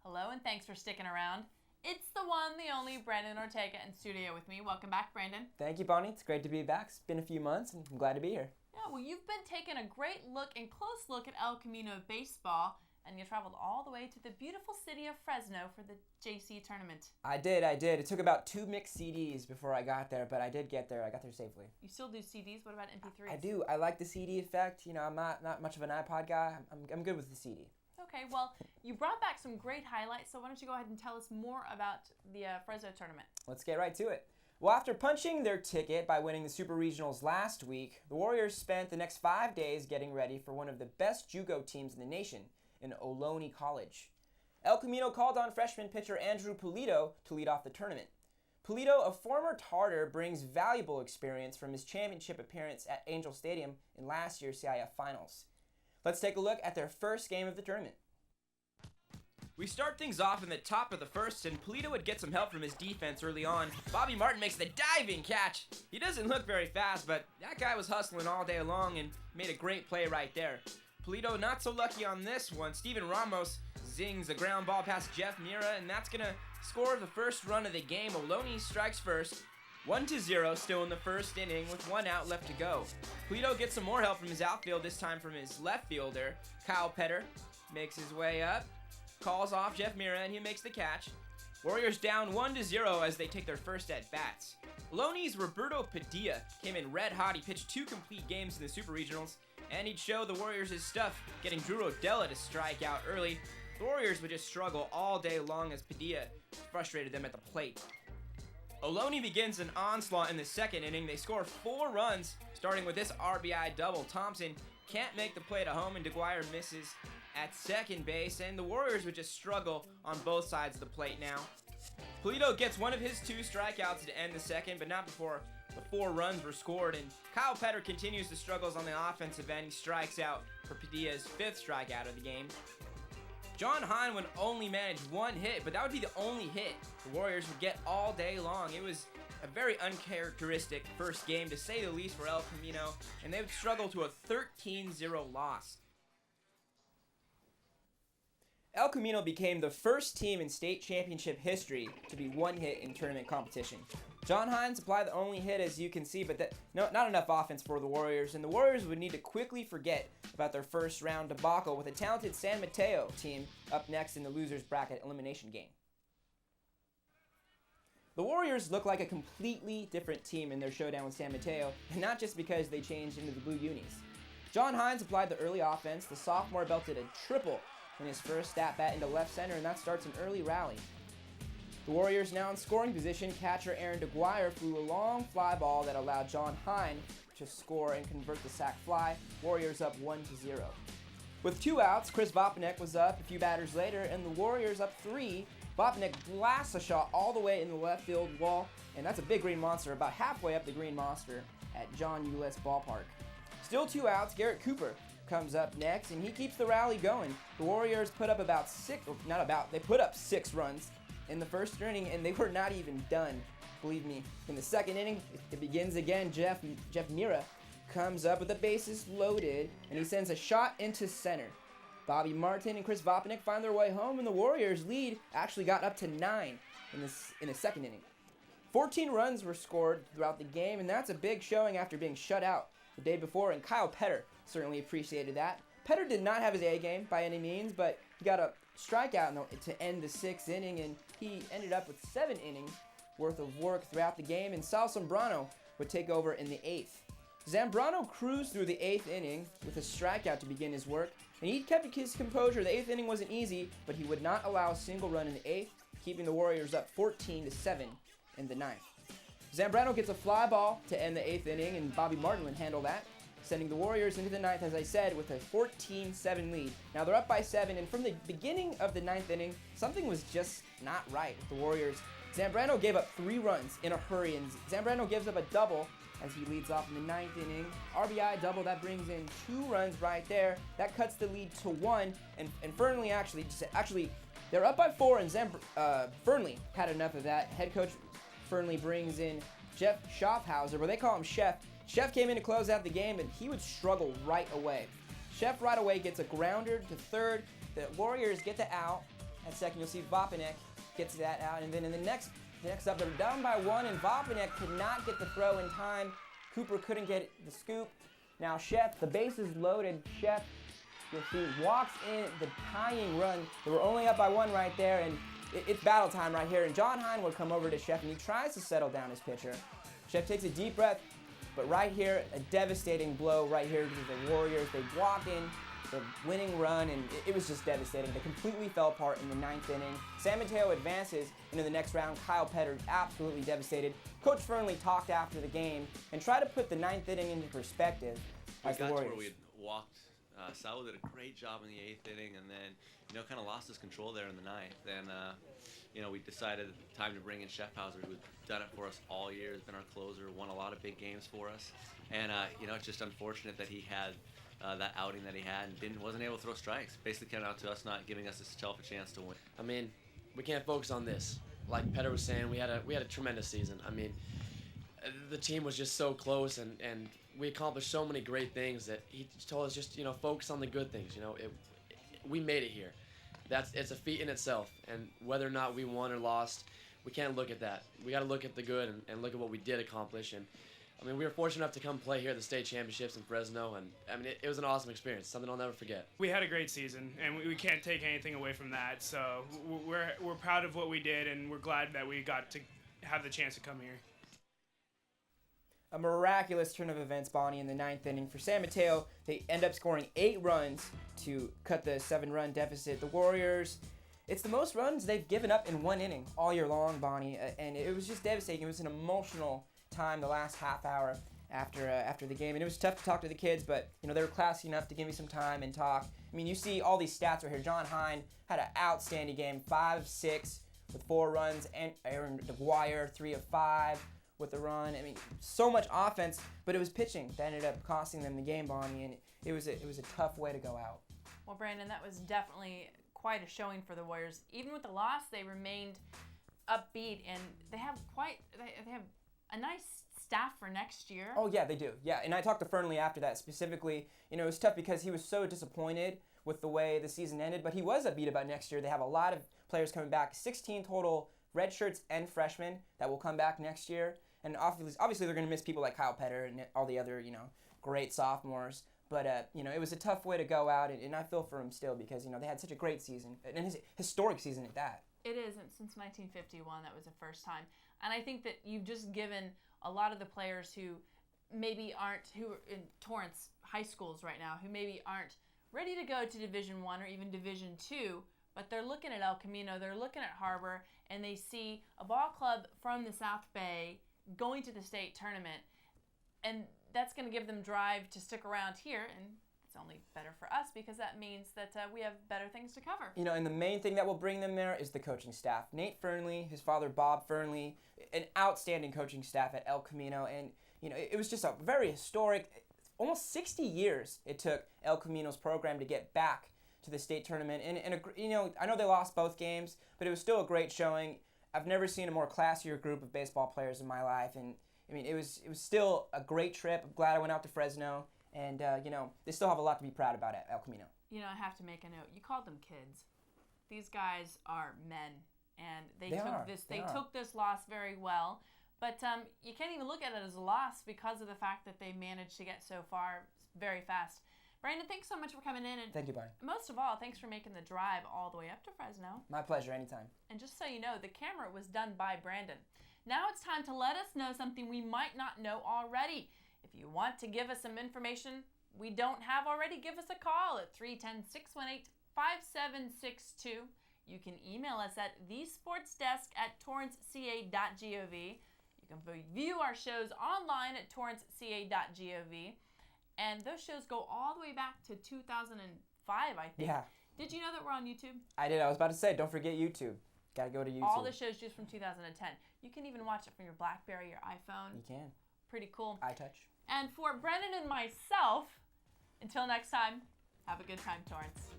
Hello, and thanks for sticking around. It's the one, the only Brandon Ortega in studio with me. Welcome back, Brandon. Thank you, Bonnie. It's great to be back. It's been a few months, and I'm glad to be here. Yeah, well, you've been taking a great look and close look at El Camino baseball, and you traveled all the way to the beautiful city of Fresno for the JC tournament. I did. It took about 2 mixed CDs before I got there, but I did get there. I got there safely. You still do CDs? What about MP3s? I do. I like the CD effect. You know, I'm not much of an iPod guy. I'm good with the CD. Okay, well, you brought back some great highlights, so why don't you go ahead and tell us more about the Fresno tournament? Let's get right to it. Well, after punching their ticket by winning the Super Regionals last week, the Warriors spent the next 5 days getting ready for one of the best JUCO teams in the nation, in Ohlone College. El Camino called on freshman pitcher Andrew Pulido to lead off the tournament. Pulido, a former Tartar, brings valuable experience from his championship appearance at Angel Stadium in last year's CIF Finals. Let's take a look at their first game of the tournament. We start things off in the top of the first, and Pulido would get some help from his defense early on. Bobby Martin makes the diving catch. He doesn't look very fast, but that guy was hustling all day long and made a great play right there. Pulido not so lucky on this one. Steven Ramos zings a ground ball past Jeff Mira, and that's going to score the first run of the game. Ohlone strikes first. 1-0 still in the first inning with 1 out left to go. Pulido gets some more help from his outfield, this time from his left fielder. Kyle Petter makes his way up, calls off Jeff Mira, and he makes the catch. Warriors down 1-0 as they take their first at-bats. Ohlane's Roberto Padilla came in red hot. He pitched 2 complete games in the Super Regionals, and he'd show the Warriors his stuff, getting Drew Rodella to strike out early. The Warriors would just struggle all day long as Padilla frustrated them at the plate. Ohlone begins an onslaught in the second inning. They score 4 runs, starting with this RBI double. Thompson can't make the play to home, and DeGuire misses at second base, and the Warriors would just struggle on both sides of the plate now. Pulido gets one of his 2 strikeouts to end the second, but not before the 4 runs were scored, and Kyle Petter continues the struggles on the offensive end. He strikes out for Padilla's 5th strikeout of the game. John Hine would only manage 1 hit, but that would be the only hit the Warriors would get all day long. It was a very uncharacteristic first game, to say the least, for El Camino, and they would struggle to a 13-0 loss. El Camino became the first team in state championship history to be 1 hit in tournament competition. John Hine supplied the only hit, as you can see, but not enough offense for the Warriors, and the Warriors would need to quickly forget about their first round debacle with a talented San Mateo team up next in the losers bracket elimination game. The Warriors look like a completely different team in their showdown with San Mateo, and not just because they changed into the blue unis. John Hine supplied the early offense. The sophomore belted a triple in his first at-bat into left center, and that starts an early rally. The Warriors now in scoring position. Catcher Aaron DeGuire flew a long fly ball that allowed John Hine to score and convert the sac fly. Warriors up 1-0. With 2 outs, Chris Vopnik was up a few batters later, and the Warriors up 3. Vopnik blasts a shot all the way in the left field wall, and that's a big green monster, about halfway up the green monster at John Ulis Ballpark. Still 2 outs, Garrett Cooper comes up next, and he keeps the rally going. The Warriors put up they put up 6 runs in the first inning, and they were not even done, believe me. In the second inning, it begins again. Jeff Mira comes up with the bases loaded, and he sends a shot into center. Bobby Martin and Chris Vopnik find their way home, and the Warriors' lead actually got up to 9 in the second inning. 14 runs were scored throughout the game, and that's a big showing after being shut out the day before, and Kyle Petter certainly appreciated that. Petter did not have his A game by any means, but he got a strikeout to end the 6th inning, and he ended up with 7 innings worth of work throughout the game, and Sal Zambrano would take over in the 8th. Zambrano cruised through the 8th inning with a strikeout to begin his work, and he kept his composure. The 8th inning wasn't easy, but he would not allow a single run in the 8th, keeping the Warriors up 14-7 in the 9th. Zambrano gets a fly ball to end the 8th inning, and Bobby Martin would handle that, sending the Warriors into the 9th, as I said, with a 14-7 lead. Now they're up by 7, and from the beginning of the 9th inning, something was just not right with the Warriors. Zambrano gave up 3 runs in a hurry, and Zambrano gives up a double as he leads off in the 9th inning. RBI double, that brings in 2 runs right there. That cuts the lead to 1, and Fernley actually, they're up by 4, and Fernley had enough of that. Head coach Fernley brings in Jeff Schaffhauser, but they call him Chef. Chef came in to close out the game, and he would struggle right away. Chef right away gets a grounder to third. The Warriors get the out, At second, you'll see Vapanek gets that out, and then in the next up, they're down by 1, and Vapanek could not get the throw in time. Cooper couldn't get the scoop. Now Chef, the base is loaded. Chef, you'll see, walks in the tying run. They were only up by 1 right there, and it's battle time right here. And John Hine would come over to Chef, and he tries to settle down his pitcher. Chef takes a deep breath, but right here, a devastating blow right here to the Warriors. They walk in the winning run, and it was just devastating. They completely fell apart in the 9th inning. San Mateo advances into the next round. Kyle Petter absolutely devastated. Coach Fernley talked after the game and tried to put the 9th inning into perspective. We got to where we had walked. Sal did a great job in the 8th inning, and then kind of lost his control there in the 9th. And we decided time to bring in Chef Hauser, who's done it for us all year. Has been our closer, won a lot of big games for us. And it's just unfortunate that he had that outing that he had and wasn't able to throw strikes. Basically came out to us not giving us a chance to win. I mean, we can't focus on this. Like Petter was saying, we had a tremendous season. I mean, the team was just so close, and we accomplished so many great things that he told us just focus on the good things. We made it here. It's a feat in itself, and whether or not we won or lost, we can't look at that. We got to look at the good and look at what we did accomplish. And I mean, we were fortunate enough to come play here at the state championships in Fresno, and I mean, it was an awesome experience, something I'll never forget. We had a great season, and we can't take anything away from that. So we're proud of what we did, and we're glad that we got to have the chance to come here. A miraculous turn of events, Bonnie, in the 9th inning. For San Mateo, they end up scoring 8 runs to cut the 7-run deficit. The Warriors, it's the most runs they've given up in 1 inning all year long, Bonnie, and it was just devastating. It was an emotional time the last half hour after the game, and it was tough to talk to the kids, but they were classy enough to give me some time and talk. I mean, you see all these stats right here. John Hine had an outstanding game, 5 of 6 with 4 runs, and Aaron DeGuire 3 of 5 with the run. I mean, so much offense, but it was pitching that ended up costing them the game, Bonnie, and it was a tough way to go out. Well, Brandon, that was definitely quite a showing for the Warriors. Even with the loss, they remained upbeat, and they have a nice staff for next year. Oh, yeah, they do. Yeah, and I talked to Fernley after that specifically. It was tough because he was so disappointed with the way the season ended, but he was upbeat about next year. They have a lot of players coming back, 16 total red shirts and freshmen that will come back next year. And obviously they're going to miss people like Kyle Petter and all the other, great sophomores. But, it was a tough way to go out, and I feel for them still because, they had such a great season, and his historic season at that. It is, and since 1951, that was the first time. And I think that you've just given a lot of the players who are in Torrance high schools right now, who maybe aren't ready to go to Division I or even Division II, but they're looking at El Camino, they're looking at Harbor, and they see a ball club from the South Bay going to the state tournament, and that's going to give them drive to stick around here, and it's only better for us because that means that we have better things to cover. And the main thing that will bring them there is the coaching staff. Nate Fernley, his father Bob Fernley, an outstanding coaching staff at El Camino, and it was just a very historic, almost 60 years it took El Camino's program to get back to the state tournament, and I know they lost both games, but it was still a great showing. I've never seen a more classier group of baseball players in my life, and I mean, it was still a great trip. I'm glad I went out to Fresno, and they still have a lot to be proud about at El Camino. I have to make a note. You called them kids. These guys are men, and they took this loss very well. But you can't even look at it as a loss because of the fact that they managed to get so far very fast. Brandon, thanks so much for coming in. And thank you, Bonnie. Most of all, thanks for making the drive all the way up to Fresno. My pleasure, anytime. And just so you know, the camera was done by Brandon. Now it's time to let us know something we might not know already. If you want to give us some information we don't have already, give us a call at 310-618-5762. You can email us at thesportsdesk@TorranceCA.Gov. You can view our shows online at TorranceCA.Gov. And those shows go all the way back to 2005, I think. Yeah. Did you know that we're on YouTube? I did. I was about to say, don't forget YouTube. Got to go to YouTube. All the shows just from 2010. You can even watch it from your BlackBerry, your iPhone. You can. Pretty cool. iTouch. And for Brennan and myself, until next time, have a good time, Torrance.